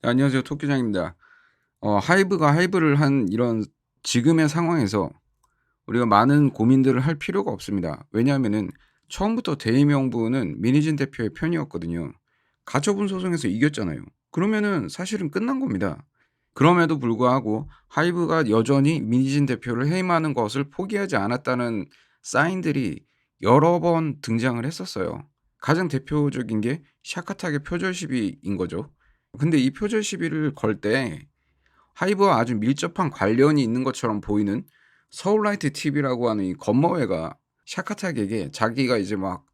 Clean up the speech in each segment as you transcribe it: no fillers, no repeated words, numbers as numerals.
네, 안녕하세요. 토끼장입니다. 하이브가 하이브를 한 이런 지금의 상황에서 우리가 많은 고민들을 할 필요가 없습니다. 왜냐하면은 처음부터 대의명분은 민희진 대표의 편이었거든요. 가처분 소송에서 이겼잖아요. 그러면은 사실은 끝난 겁니다. 그럼에도 불구하고 하이브가 여전히 민희진 대표를 해임하는 것을 포기하지 않았다는 사인들이 여러 번 등장을 했었어요. 가장 대표적인 게 샤카타의 표절 시비인 거죠. 근데 이 표절 시비를 걸 때 하이브와 아주 밀접한 관련이 있는 것처럼 보이는 서울라이트 TV라고 하는 이 검머회가 샤카탁에게 자기가 이제 막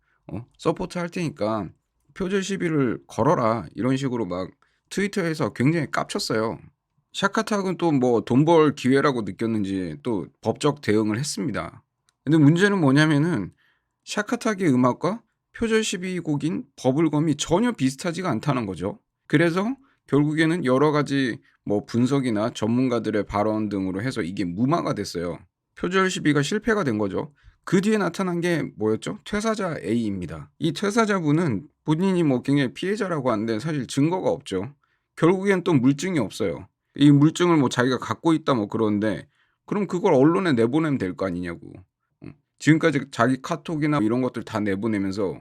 "서포트 할 테니까 표절 시비를 걸어라." 이런 식으로 막 트위터에서 굉장히 깝쳤어요. 샤카탁은 또 뭐 돈 벌 기회라고 느꼈는지 또 법적 대응을 했습니다. 근데 문제는 뭐냐면은 샤카탁의 음악과 표절 시비 곡인 버블검이 전혀 비슷하지가 않다는 거죠. 그래서 결국에는 여러 가지 뭐 분석이나 전문가들의 발언 등으로 해서 이게 무마가 됐어요. 표절 시비가 실패가 된 거죠. 그 뒤에 나타난 게 뭐였죠? 퇴사자 A입니다. 이 퇴사자분은 본인이 뭐 굉장히 피해자라고 하는데 사실 증거가 없죠. 결국엔 또 물증이 없어요. 이 물증을 뭐 자기가 갖고 있다 뭐 그러는데 그럼 그걸 언론에 내보내면 될 거 아니냐고. 지금까지 자기 카톡이나 이런 것들 다 내보내면서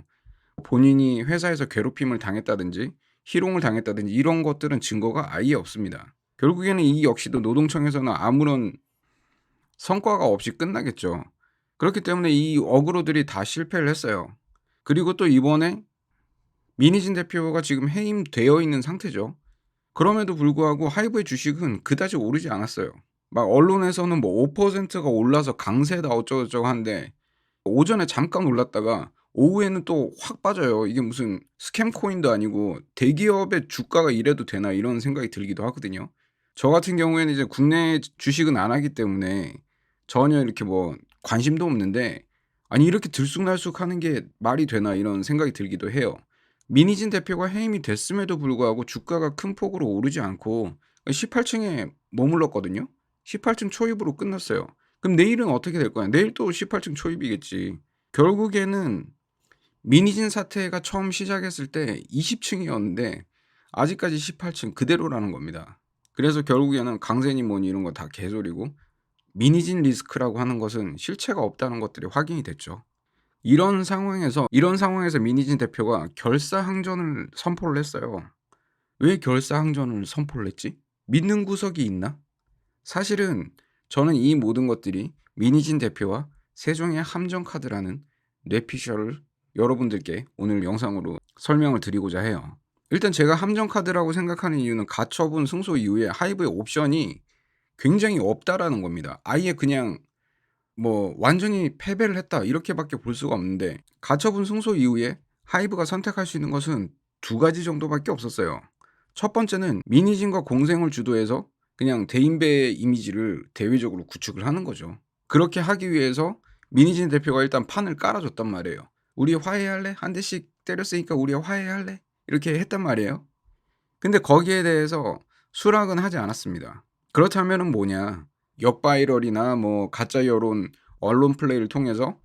본인이 회사에서 괴롭힘을 당했다든지 희롱을 당했다든지 이런 것들은 증거가 아예 없습니다. 결국에는 이 역시도 노동청에서는 아무런 성과가 없이 끝나겠죠. 그렇기 때문에 이 어그로들이 다 실패를 했어요. 그리고 또 이번에 민희진 대표가 지금 해임되어 있는 상태죠. 그럼에도 불구하고 하이브의 주식은 그다지 오르지 않았어요. 막 언론에서는 뭐 5%가 올라서 강세다 어쩌고저쩌고 하는데 오전에 잠깐 올랐다가 오후에는 또 확 빠져요. 이게 무슨 스캠 코인도 아니고 '대기업의 주가가 이래도 되나?' 이런 생각이 들기도 하거든요. 저 같은 경우에는 이제 국내 주식은 안 하기 때문에 전혀 이렇게 뭐 관심도 없는데 '아니 이렇게 들쑥날쑥하는 게 말이 되나?' 이런 생각이 들기도 해요. 민희진 대표가 해임이 됐음에도 불구하고 주가가 큰 폭으로 오르지 않고 18 층에 머물렀거든요. 18층 초입으로 끝났어요. 그럼 내일은 어떻게 될 거냐? 내일 또 18층 초입이겠지. 결국에는 민희진 사태가 처음 시작했을 때 20 층이었는데 아직까지 18층 그대로라는 겁니다. 그래서 결국에는 강세니 뭐니 이런 거 다 개소리고 민희진 리스크라고 하는 것은 실체가 없다는 것들이 확인이 됐죠. 이런 상황에서 민희진 대표가 결사항전을 선포를 했어요. 왜 결사항전을 선포를 했지? 믿는 구석이 있나? 사실은 저는 이 모든 것들이 민희진 대표와 세종의 함정 카드라는 뇌피셜을 여러분들께 오늘 영상으로 설명을 드리고자 해요. 일단 제가 함정 카드라고 생각하는 이유는 가처분 승소 이후에 하이브의 옵션이 굉장히 없다라는 겁니다. 아예 그냥 뭐 완전히 패배를 했다 이렇게밖에 볼 수가 없는데 가처분 승소 이후에 하이브가 선택할 수 있는 것은 두 가지 정도밖에 없었어요. 첫 번째는 민희진과 공생을 주도해서 그냥 대인배의 이미지를 대외적으로 구축을 하는 거죠. 그렇게 하기 위해서 민희진 대표가 일단 판을 깔아줬단 말이에요. "우리 화해할래? 한 대씩 때렸으니까 우리 화해할래?" 이렇게 했단 말이에요. 근데 거기에 대해서 수락은 하지 않았습니다. 그렇다면은 뭐냐. 역바이럴이나 뭐 가짜 여론, 언론 플레이를 통해서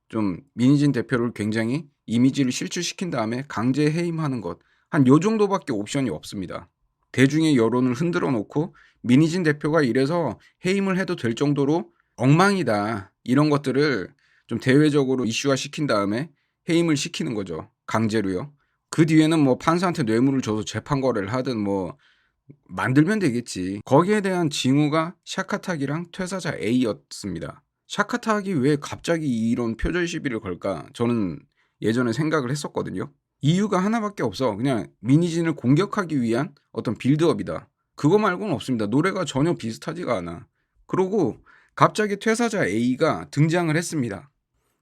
좀 민희진 대표를 굉장히 이미지를 실추시킨 다음에 강제 해임하는 것. 한 요 정도밖에 옵션이 없습니다. 대중의 여론을 흔들어 놓고 민희진 대표가 이래서 해임을 해도 될 정도로 엉망이다. 이런 것들을 좀 대외적으로 이슈화 시킨 다음에 해임을 시키는 거죠. 강제로요. 그 뒤에는 뭐 판사한테 뇌물을 줘서 재판 거래를 하든 뭐 만들면 되겠지. 거기에 대한 징후가 샤카탁이랑 퇴사자 A였습니다. 샤카탁이 왜 갑자기 이런 표절 시비를 걸까? 저는 예전에 생각을 했었거든요. 이유가 하나밖에 없어. 그냥 민희진을 공격하기 위한 어떤 빌드업이다. 그거 말고는 없습니다. 노래가 전혀 비슷하지가 않아. 그러고 갑자기 퇴사자 A가 등장을 했습니다.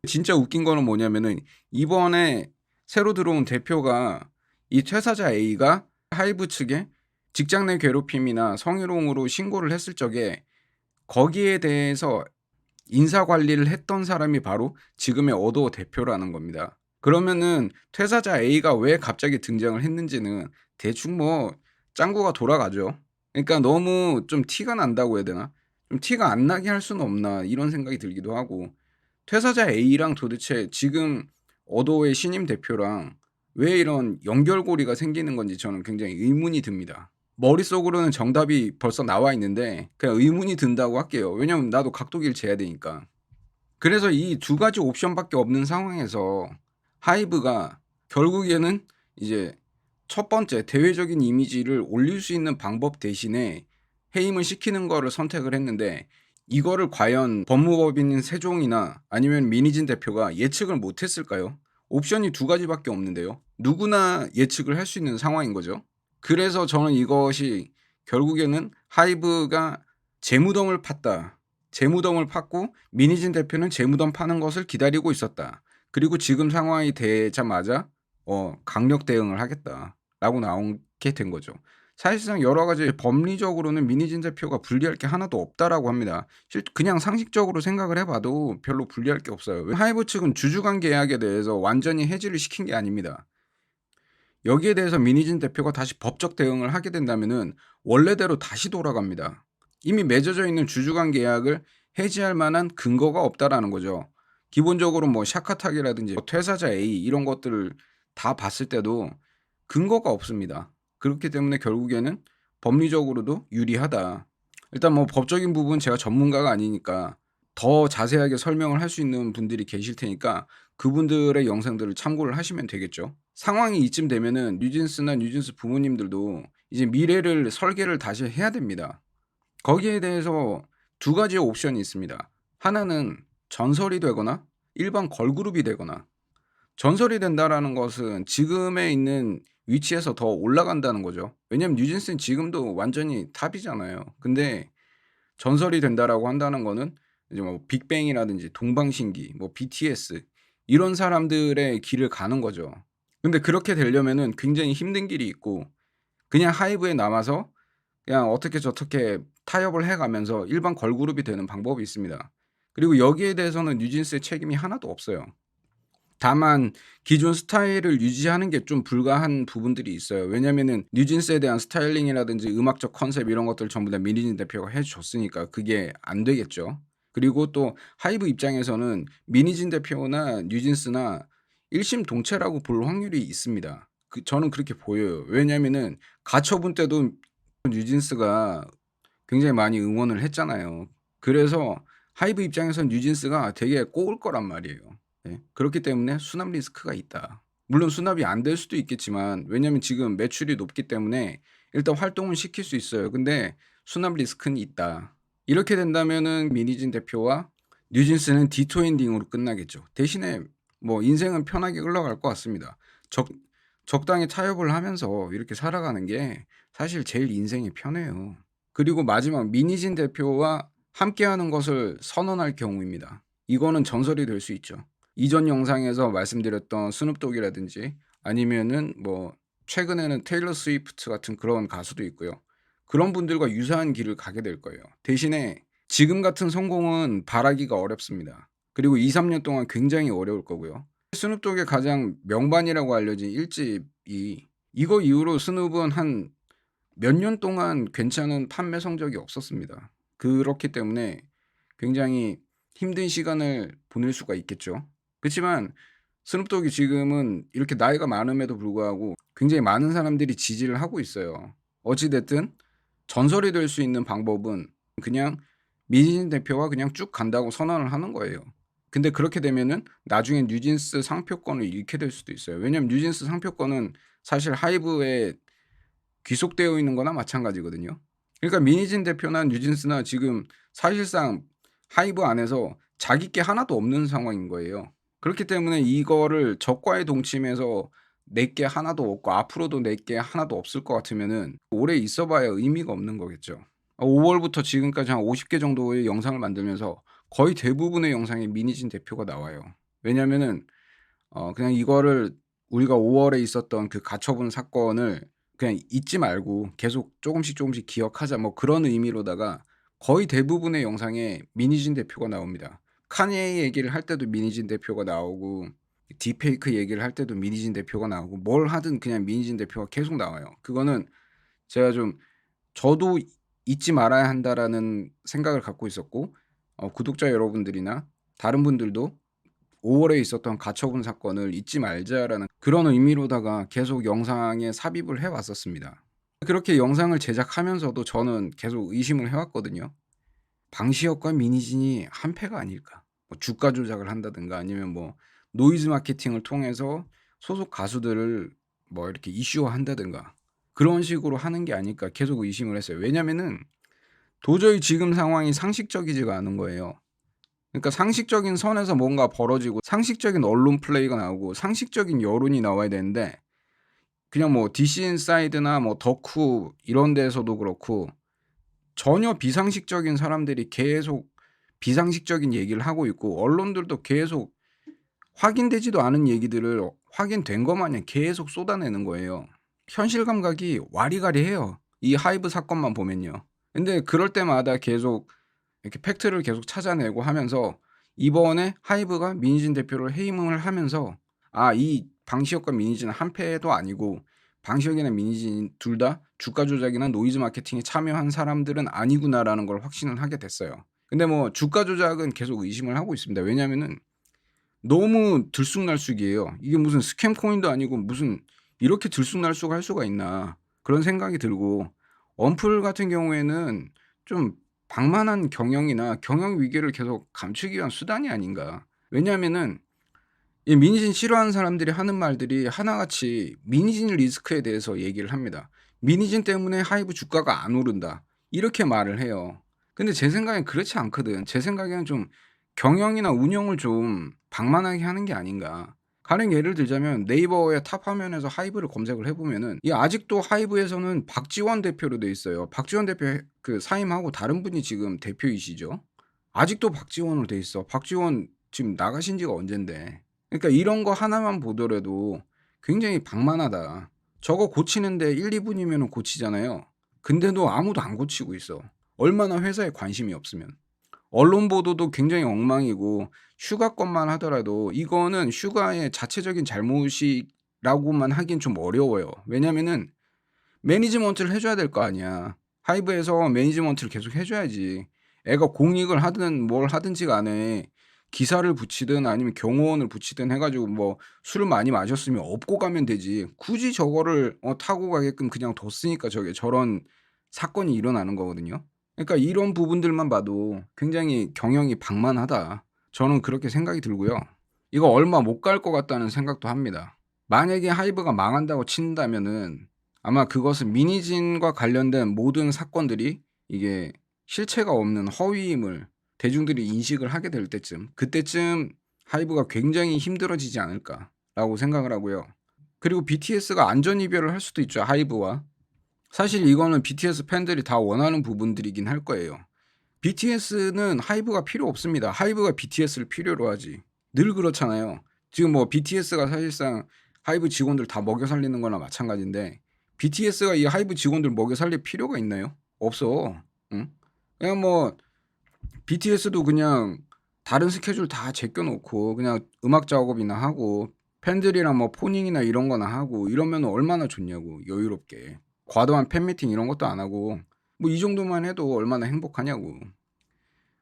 진짜 웃긴 거는 뭐냐면은 이번에 새로 들어온 대표가 이 퇴사자 A가 하이브 측에 직장 내 괴롭힘이나 성희롱으로 신고를 했을 적에 거기에 대해서 인사 관리를 했던 사람이 바로 지금의 어도어 대표라는 겁니다. 그러면은 퇴사자 A가 왜 갑자기 등장을 했는지는 대충 뭐 짱구가 돌아가죠. 그러니까 너무 좀 티가 난다고 해야 되나? 좀 티가 안 나게 할 수는 없나 이런 생각이 들기도 하고 퇴사자 A랑 도대체 지금 어도어의 신임 대표랑 왜 이런 연결고리가 생기는 건지 저는 굉장히 의문이 듭니다. 머릿속으로는 정답이 벌써 나와 있는데 그냥 의문이 든다고 할게요. 왜냐면 나도 각도기를 재야 되니까. 그래서 이 두 가지 옵션밖에 없는 상황에서 하이브가 결국에는 이제 첫 번째 대외적인 이미지를 올릴 수 있는 방법 대신에 해임을 시키는 거를 선택을 했는데, 이거를 과연 법무법인 세종이나 아니면 민희진 대표가 예측을 못 했을까요? 옵션이 두 가지밖에 없는데요. 누구나 예측을 할 수 있는 상황인 거죠. 그래서 저는 이것이 결국에는 하이브가 재무덤을 팠다. 재무덤을 팠고 민희진 대표는 재무덤 파는 것을 기다리고 있었다. 그리고 지금 상황이 되자마자 강력 대응을 하겠다라고 나오게 된 거죠. 사실상 여러 가지 법리적으로는 민희진 대표가 불리할 게 하나도 없다라고 합니다. 그냥 상식적으로 생각을 해봐도 별로 불리할 게 없어요. 하이브 측은 주주관 계약에 대해서 완전히 해지를 시킨 게 아닙니다. 여기에 대해서 민희진 대표가 다시 법적 대응을 하게 된다면은 원래대로 다시 돌아갑니다. 이미 맺어져 있는 주주관 계약을 해지할 만한 근거가 없다라는 거죠. 기본적으로 뭐 샤카탁이라든지 퇴사자 A 이런 것들을 다 봤을 때도 근거가 없습니다. 그렇기 때문에 결국에는 법리적으로도 유리하다. 일단 뭐 법적인 부분 제가 전문가가 아니니까 더 자세하게 설명을 할 수 있는 분들이 계실 테니까 그분들의 영상들을 참고를 하시면 되겠죠. 상황이 이쯤 되면은 뉴진스나 뉴진스 부모님들도 이제 미래를 설계를 다시 해야 됩니다. 거기에 대해서 두 가지의 옵션이 있습니다. 하나는 전설이 되거나 일반 걸그룹이 되거나. 전설이 된다라는 것은 지금에 있는 위치에서 더 올라간다는 거죠. 왜냐면 뉴진스는 지금도 완전히 탑이잖아요. 근데 전설이 된다라고 한다는 거는 이제 뭐 빅뱅이라든지 동방신기, 뭐 BTS 이런 사람들의 길을 가는 거죠. 근데 그렇게 되려면은 굉장히 힘든 길이 있고, 그냥 하이브에 남아서 그냥 어떻게 저떻게 타협을 해 가면서 일반 걸그룹이 되는 방법이 있습니다. 그리고 여기에 대해서는 뉴진스의 책임이 하나도 없어요. 다만 기존 스타일을 유지하는 게 좀 불가한 부분들이 있어요. 왜냐면은 뉴진스에 대한 스타일링이라든지 음악적 컨셉 이런 것들을 전부 다 민희진 대표가 해 줬으니까 그게 안 되겠죠. 그리고 또 하이브 입장에서는 민희진 대표나 뉴진스나 일심동체라고 볼 확률이 있습니다. 저는 그렇게 보여요. 왜냐면은 가처분 때도 뉴진스가 굉장히 많이 응원을 했잖아요. 그래서 하이브 입장에선 뉴진스가 되게 꼬을 거란 말이에요. 예. 그렇기 때문에 수납 리스크가 있다. 물론 수납이 안 될 수도 있겠지만, 왜냐면 지금 매출이 높기 때문에 일단 활동은 시킬 수 있어요. 근데 수납 리스크는 있다. 이렇게 된다면은 민희진 대표와 뉴진스는 디토 엔딩으로 끝나겠죠. 대신에 뭐 인생은 편하게 흘러갈 것 같습니다. 적당히 타협을 하면서 이렇게 살아가는 게 사실 제일 인생이 편해요. 그리고 마지막 민희진 대표와 함께하는 것을 선언할 경우입니다. 이거는 전설이 될 수 있죠. 이전 영상에서 말씀드렸던 스눕독이라든지 아니면은 뭐 최근에는 테일러 스위프트 같은 그런 가수도 있고요. 그런 분들과 유사한 길을 가게 될 거예요. 대신에 지금 같은 성공은 바라기가 어렵습니다. 그리고 2-3년 동안 굉장히 어려울 거고요. 스눕독의 가장 명반이라고 알려진 1집이, 이거 이후로 스눕은 한 몇 년 동안 괜찮은 판매 성적이 없었습니다. 그렇기 때문에 굉장히 힘든 시간을 보낼 수가 있겠죠. 그치만 스눕독이 지금은 이렇게 나이가 많음에도 불구하고 굉장히 많은 사람들이 지지를 하고 있어요. 어찌 됐든 전설이 될 수 있는 방법은 그냥 민희진 대표가 그냥 쭉 간다고 선언을 하는 거예요. 근데 그렇게 되면은 나중에 뉴진스 상표권을 잃게 될 수도 있어요. 왜냐면 뉴진스 상표권은 사실 하이브에 귀속되어 있는 거나 마찬가지거든요. 그러니까 민희진 대표나 뉴진스나 지금 사실상 하이브 안에서 자기 게 하나도 없는 상황인 거예요. 그렇기 때문에 이거를 적과의 동침해서 내 게 하나도 없고 앞으로도 내 게 하나도 없을 것 같으면은 오래 있어 봐야 의미가 없는 거겠죠. 5 월부터 지금까지 한 50개 정도의 영상을 만들면서 거의 대부분의 영상에 민희진 대표가 나와요. 왜냐하면은 그냥 이거를 우리가 5 월에 있었던 그 가처분 사건을 그냥 잊지 말고 계속 조금씩 기억하자, 뭐 그런 의미로다가 거의 대부분의 영상에 민희진 대표가 나옵니다. 카니에 얘기를 할 때도 민희진 대표가 나오고 딥페이크 얘기를 할 때도 민희진 대표가 나오고 뭘 하든 그냥 민희진 대표가 계속 나와요. 그거는 제가 좀 저도 잊지 말아야 한다라는 생각을 갖고 있었고, 구독자 여러분들이나 다른 분들도 5 월에 있었던 가처분 사건을 잊지 말자라는 그런 의미로다가 계속 영상에 삽입을 해 왔었습니다. 그렇게 영상을 제작하면서도 저는 계속 의심을 해 왔거든요. 방시혁과 민희진이 한패가 아닐까. 뭐 주가 조작을 한다든가 아니면 뭐 노이즈 마케팅을 통해서 소속 가수들을 뭐 이렇게 이슈화한다든가 그런 식으로 하는 게 아닐까 계속 의심을 했어요. 왜냐면은 도저히 지금 상황이 상식적이지가 않은 거예요. 그러니까 상식적인 선에서 뭔가 벌어지고 상식적인 언론 플레이가 나오고 상식적인 여론이 나와야 되는데 그냥 뭐 DC 인사이드나 뭐 덕후 이런 데에서도 그렇고 전혀 비상식적인 사람들이 계속 비상식적인 얘기를 하고 있고 언론들도 계속 확인되지도 않은 얘기들을 확인된 것 마냥 계속 쏟아내는 거예요. 현실 감각이 와리가리해요. 이 하이브 사건만 보면요. 근데 그럴 때마다 계속 이렇게 팩트를 계속 찾아내고 하면서 이번에 하이브가 민희진 대표를 해임을 하면서 이 방시혁과 민희진은 한패도 아니고 방시혁이나 민희진 둘 다 주가 조작이나 노이즈 마케팅에 참여한 사람들은 아니구나라는 걸 확신을 하게 됐어요. 근데 뭐 주가 조작은 계속 의심을 하고 있습니다. 왜냐하면은 너무 들쑥날쑥이에요. 이게 무슨 스캠 코인도 아니고 무슨 이렇게 들쑥날쑥할 수가 있나 그런 생각이 들고 언플 같은 경우에는 좀 방만한 경영이나 경영 위기를 계속 감추기 위한 수단이 아닌가. 왜냐하면은 이 민희진 싫어하는 사람들이 하는 말들이 하나같이 민희진 리스크에 대해서 얘기를 합니다. "민희진 때문에 하이브 주가가 안 오른다." 이렇게 말을 해요. 근데 제 생각엔 그렇지 않거든. 제 생각에는 좀 경영이나 운영을 좀 방만하게 하는 게 아닌가. 가령 예를 들자면 네이버의 탑 화면에서 하이브를 검색을 해 보면은 아직도 하이브에서는 박지원 대표로 돼 있어요. 박지원 대표 사임하고 다른 분이 지금 대표이시죠. 아직도 박지원으로 돼 있어. 박지원 지금 나가신 지가 언젠데. 그러니까 이런 거 하나만 보더라도 굉장히 방만하다. 저거 고치는데 1-2 분이면은 고치잖아요. 근데도 아무도 안 고치고 있어. 얼마나 회사에 관심이 없으면. 언론 보도도 굉장히 엉망이고 슈가 것만 하더라도 이거는 슈가의 자체적인 잘못이라고만 하긴 좀 어려워요. 왜냐면은 매니지먼트를 해 줘야 될 거 아니야. 하이브에서 매니지먼트를 계속 해 줘야지. 애가 공익을 하든 뭘 하든지 간에 기사를 붙이든 아니면 경호원을 붙이든 해 가지고 뭐 술을 많이 마셨으면 업고 가면 되지. 굳이 저거를 타고 가게끔 그냥 뒀으니까 저런 사건이 일어나는 거거든요. 그러니까 이런 부분들만 봐도 굉장히 경영이 방만하다. 저는 그렇게 생각이 들고요. 이거 얼마 못 갈 것 같다는 생각도 합니다. 만약에 하이브가 망한다고 친다면은 아마 그것은 민희진과 관련된 모든 사건들이 이게 실체가 없는 허위임을 대중들이 인식을 하게 될 때쯤 그때쯤 하이브가 굉장히 힘들어지지 않을까라고 생각을 하고요. 그리고 BTS가 안전 이별을 할 수도 있죠, 하이브와. 사실 이거는 BTS 팬들이 다 원하는 부분들이긴 할 거예요. BTS는 하이브가 필요 없습니다. 하이브가 BTS를 필요로 하지. 늘 그렇잖아요. 지금 뭐 BTS가 사실상 하이브 직원들 다 먹여 살리는 거나 마찬가지인데 BTS가 이 하이브 직원들 먹여 살릴 필요가 있나요? 없어. 응? 그냥 뭐 BTS도 그냥 다른 스케줄 다 제껴 놓고 그냥 음악 작업이나 하고 팬들이랑 뭐 포닝이나 이런 거나 하고 이러면 얼마나 좋냐고 여유롭게. 과도한 팬미팅 이런 것도 안 하고 뭐 이 정도만 해도 얼마나 행복하냐고.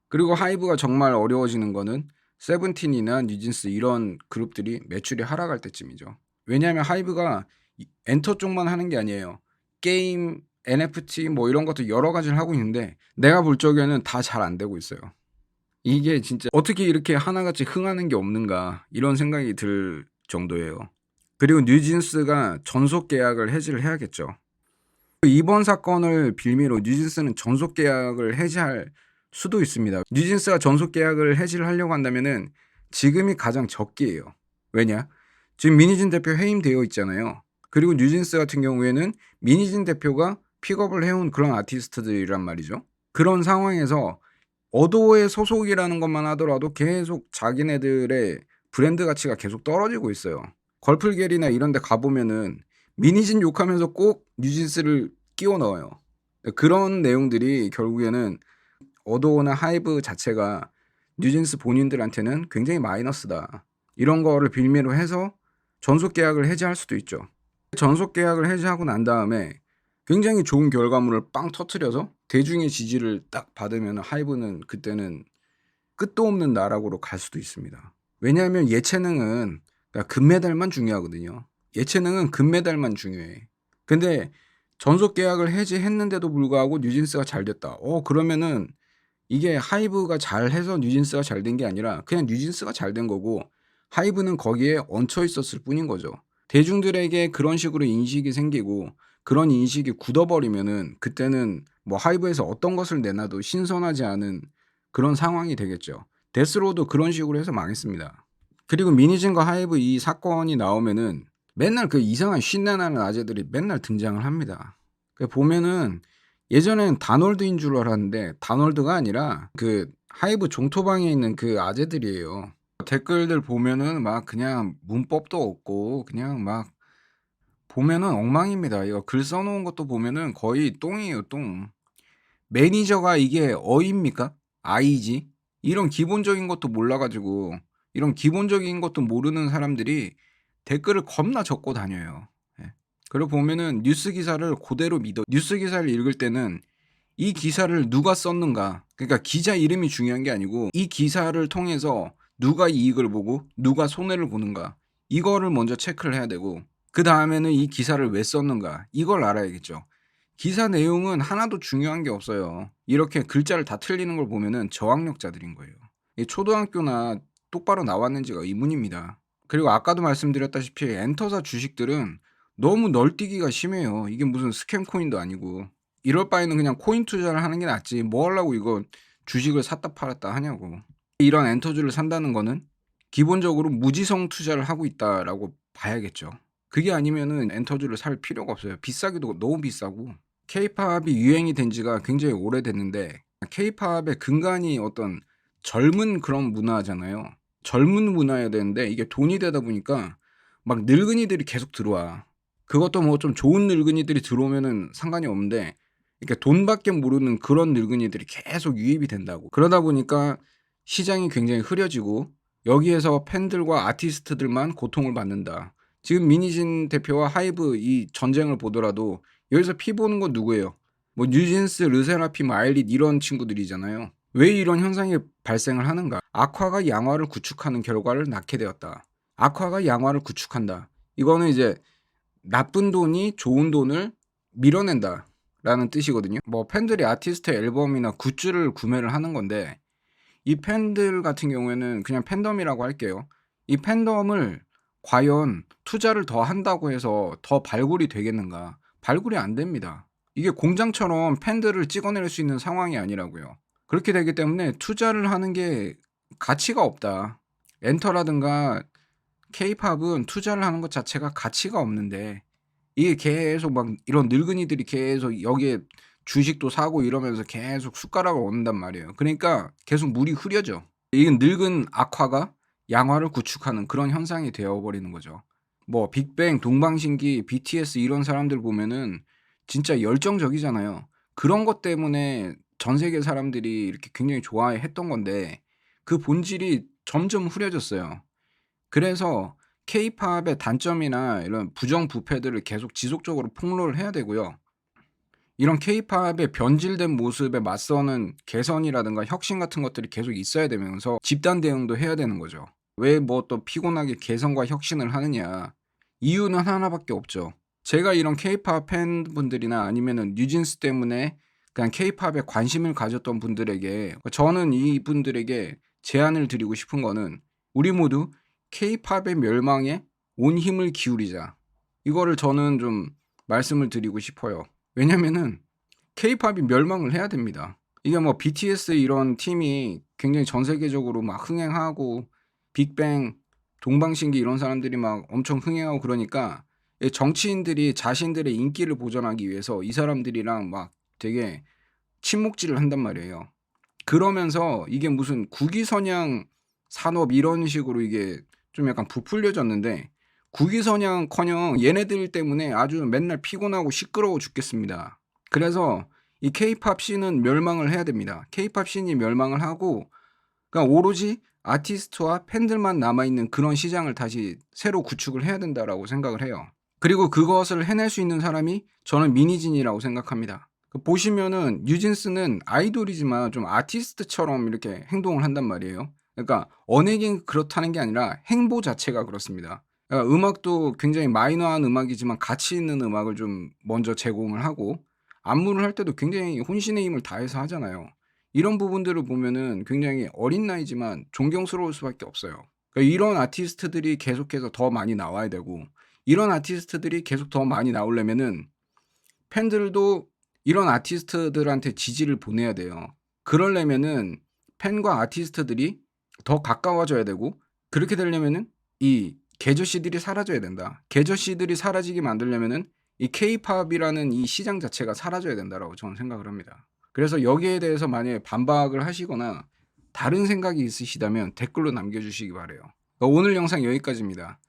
그리고 하이브가 정말 어려워지는 거는 세븐틴이나 뉴진스 이런 그룹들이 매출이 하락할 때쯤이죠. 왜냐하면 하이브가 엔터 쪽만 하는 게 아니에요. 게임, NFT 뭐 이런 것도 여러 가지를 하고 있는데 내가 볼 적에는 다 잘 안 되고 있어요. 이게 진짜 '어떻게 이렇게 하나같이 흥하는 게 없는가.' 이런 생각이 들 정도예요. 그리고 뉴진스가 전속 계약을 해지를 해야겠죠. 이번 사건을 빌미로 뉴진스는 전속 계약을 해지할 수도 있습니다. 뉴진스가 전속 계약을 해지를 하려고 한다면은 지금이 가장 적기예요. 왜냐? 지금 민희진 대표 해임되어 있잖아요. 그리고 뉴진스 같은 경우에는 민희진 대표가 픽업을 해온 그런 아티스트들이란 말이죠. 그런 상황에서 어도의 소속이라는 것만 하더라도 계속 자기네들의 브랜드 가치가 계속 떨어지고 있어요. 걸플겔이나 이런 데 가보면은 민희진 욕하면서 꼭 뉴진스를 끼워 넣어요. 그런 내용들이 결국에는 어도나 하이브 자체가 뉴진스 본인들한테는 굉장히 마이너스다. 이런 거를 빌미로 해서 전속 계약을 해지할 수도 있죠. 전속 계약을 해지하고 난 다음에 굉장히 좋은 결과물을 빵 터트려서 대중의 지지를 딱 받으면 하이브는 그때는 끝도 없는 나락으로 갈 수도 있습니다. 왜냐하면 예체능은 금메달만 중요하거든요. 예체능은 금메달만 중요해. 근데 전속 계약을 해지했는데도 불구하고 뉴진스가 잘 됐다. 그러면은 이게 하이브가 잘해서 뉴진스가 잘 된 게 아니라 그냥 뉴진스가 잘 된 거고 하이브는 거기에 얹혀 있었을 뿐인 거죠. 대중들에게 그런 식으로 인식이 생기고 그런 인식이 굳어버리면은 그때는 뭐 하이브에서 어떤 것을 내놔도 신선하지 않은 그런 상황이 되겠죠. 데스로도 그런 식으로 해서 망했습니다. 그리고 미니진과 하이브 이 사건이 나오면은 맨날 그 이상한 쉰내나는 아재들이 맨날 등장을 합니다. 보면은 예전엔 다놀드인 줄 알았는데 다놀드가 아니라 그 하이브 종토방에 있는 그 아재들이에요. 댓글들 보면은 막 그냥 문법도 없고 그냥 막 보면은 엉망입니다. 이거 글 써놓은 것도 보면은 거의 똥이에요, 똥. 매니저가 이게 어입니까? 아이지? 이런 기본적인 것도 몰라가지고 이런 기본적인 것도 모르는 사람들이 댓글을 겁나 적고 다녀요. 예. 그리고 보면은 뉴스 기사를 그대로 믿어. 뉴스 기사를 읽을 때는 이 기사를 누가 썼는가, 그러니까 기자 이름이 중요한 게 아니고 이 기사를 통해서 누가 이익을 보고 누가 손해를 보는가, 이거를 먼저 체크를 해야 되고 그 다음에는 이 기사를 왜 썼는가, 이걸 알아야겠죠. 기사 내용은 하나도 중요한 게 없어요. 이렇게 글자를 다 틀리는 걸 보면은 저학력자들인 거예요. 초등학교나 똑바로 나왔는지가 의문입니다. 그리고 아까도 말씀드렸다시피 엔터사 주식들은 너무 널뛰기가 심해요. 이게 무슨 스캠 코인도 아니고. 이럴 바에는 그냥 코인 투자를 하는 게 낫지 뭐 하려고 이거 주식을 샀다 팔았다 하냐고. 이런 엔터주를 산다는 거는 기본적으로 무지성 투자를 하고 있다라고 봐야겠죠. 그게 아니면은 엔터주를 살 필요가 없어요. 비싸기도 너무 비싸고. 케이팝이 유행이 된 지가 굉장히 오래됐는데 케이팝의 근간이 어떤 젊은 그런 문화잖아요. 젊은 문화여야 되는데 이게 돈이 되다 보니까 막 늙은이들이 계속 들어와. 그것도 뭐 좀 좋은 늙은이들이 들어오면은 상관이 없는데 이렇게 돈밖에 모르는 그런 늙은이들이 계속 유입이 된다고. 그러다 보니까 시장이 굉장히 흐려지고 여기에서 팬들과 아티스트들만 고통을 받는다. 지금 미니진 대표와 하이브 이 전쟁을 보더라도 여기서 피 보는 건 누구예요? 뭐 뉴진스, 르세라핌, 아일릿 이런 친구들이잖아요. 왜 이런 현상이 발생을 하는가? 악화가 양화를 구축하는 결과를 낳게 되었다. 악화가 양화를 구축한다. 이거는 이제 나쁜 돈이 좋은 돈을 밀어낸다 라는 뜻이거든요. 뭐 팬들이 아티스트 앨범이나 굿즈를 구매를 하는 건데 이 팬들 같은 경우에는 그냥 팬덤이라고 할게요. 이 팬덤을 과연 투자를 더 한다고 해서 더 발굴이 되겠는가? 발굴이 안 됩니다. 이게 공장처럼 팬들을 찍어낼 수 있는 상황이 아니라고요. 그렇게 되기 때문에 투자를 하는 게 가치가 없다. 엔터라든가 케이팝은 투자를 하는 것 자체가 가치가 없는데 이게 계속 막 이런 늙은이들이 계속 여기에 주식도 사고 이러면서 계속 숟가락을 얹는단 말이에요. 그러니까 계속 물이 흐려져. 이게 늙은 악화가 양화를 구축하는 그런 현상이 되어 버리는 거죠. 뭐 빅뱅, 동방신기, BTS 이런 사람들 보면은 진짜 열정적이잖아요. 그런 것 때문에 전 세계 사람들이 이렇게 굉장히 좋아했던 건데 그 본질이 점점 흐려졌어요. 그래서 케이팝의 단점이나 이런 부정부패들을 계속 지속적으로 폭로를 해야 되고요. 이런 케이팝의 변질된 모습에 맞서는 개선이라든가 혁신 같은 것들이 계속 있어야 되면서 집단 대응도 해야 되는 거죠. 왜 뭐 또 피곤하게 개선과 혁신을 하느냐. 이유는 하나밖에 없죠. 제가 이런 케이팝 팬분들이나 아니면은 뉴진스 때문에 그냥 케이팝에 관심을 가졌던 분들에게 저는 이분들에게 제안을 드리고 싶은 거는 우리 모두 케이팝의 멸망에 온 힘을 기울이자. 이거를 저는 좀 말씀을 드리고 싶어요. 왜냐면은 케이팝이 멸망을 해야 됩니다. 이게 뭐 BTS 이런 팀이 굉장히 전 세계적으로 막 흥행하고 빅뱅, 동방신기 이런 사람들이 막 엄청 흥행하고 그러니까 이 정치인들이 자신들의 인기를 보존하기 위해서 이 사람들이랑 막 되게 친목질을 한단 말이에요. 그러면서 이게 무슨 국위선양 산업 이런 식으로 이게 좀 약간 부풀려졌는데 국위선양커녕 얘네들 때문에 아주 맨날 피곤하고 시끄러워 죽겠습니다. 그래서 이 케이팝 씬은 멸망을 해야 됩니다. 케이팝 씬이 멸망을 하고 그러니까 오로지 아티스트와 팬들만 남아있는 그런 시장을 다시 새로 구축을 해야 된다라고 생각을 해요. 그리고 그것을 해낼 수 있는 사람이 저는 미니진이라고 생각합니다. 보시면은 뉴진스는 아이돌이지만 좀 아티스트처럼 이렇게 행동을 한단 말이에요. 그러니까 언행이 그렇다는 게 아니라 행보 자체가 그렇습니다. 음악도 굉장히 마이너한 음악이지만 가치 있는 음악을 좀 먼저 제공을 하고 안무를 할 때도 굉장히 혼신의 힘을 다해서 하잖아요. 이런 부분들을 보면은 굉장히 어린 나이지만 존경스러울 수밖에 없어요. 그러니까 이런 아티스트들이 계속해서 더 많이 나와야 되고 이런 아티스트들이 계속 더 많이 나오려면은 팬들도 이런 아티스트들한테 지지를 보내야 돼요. 그러려면은 팬과 아티스트들이 더 가까워져야 되고 그렇게 되려면은 이 계저씨들이 사라져야 된다. 계저씨들이 사라지게 만들려면은 이 케이팝이라는 이 시장 자체가 사라져야 된다라고 저는 생각을 합니다. 그래서 여기에 대해서 만약에 반박을 하시거나 다른 생각이 있으시다면 댓글로 남겨 주시기 바라요. 오늘 영상 여기까지입니다.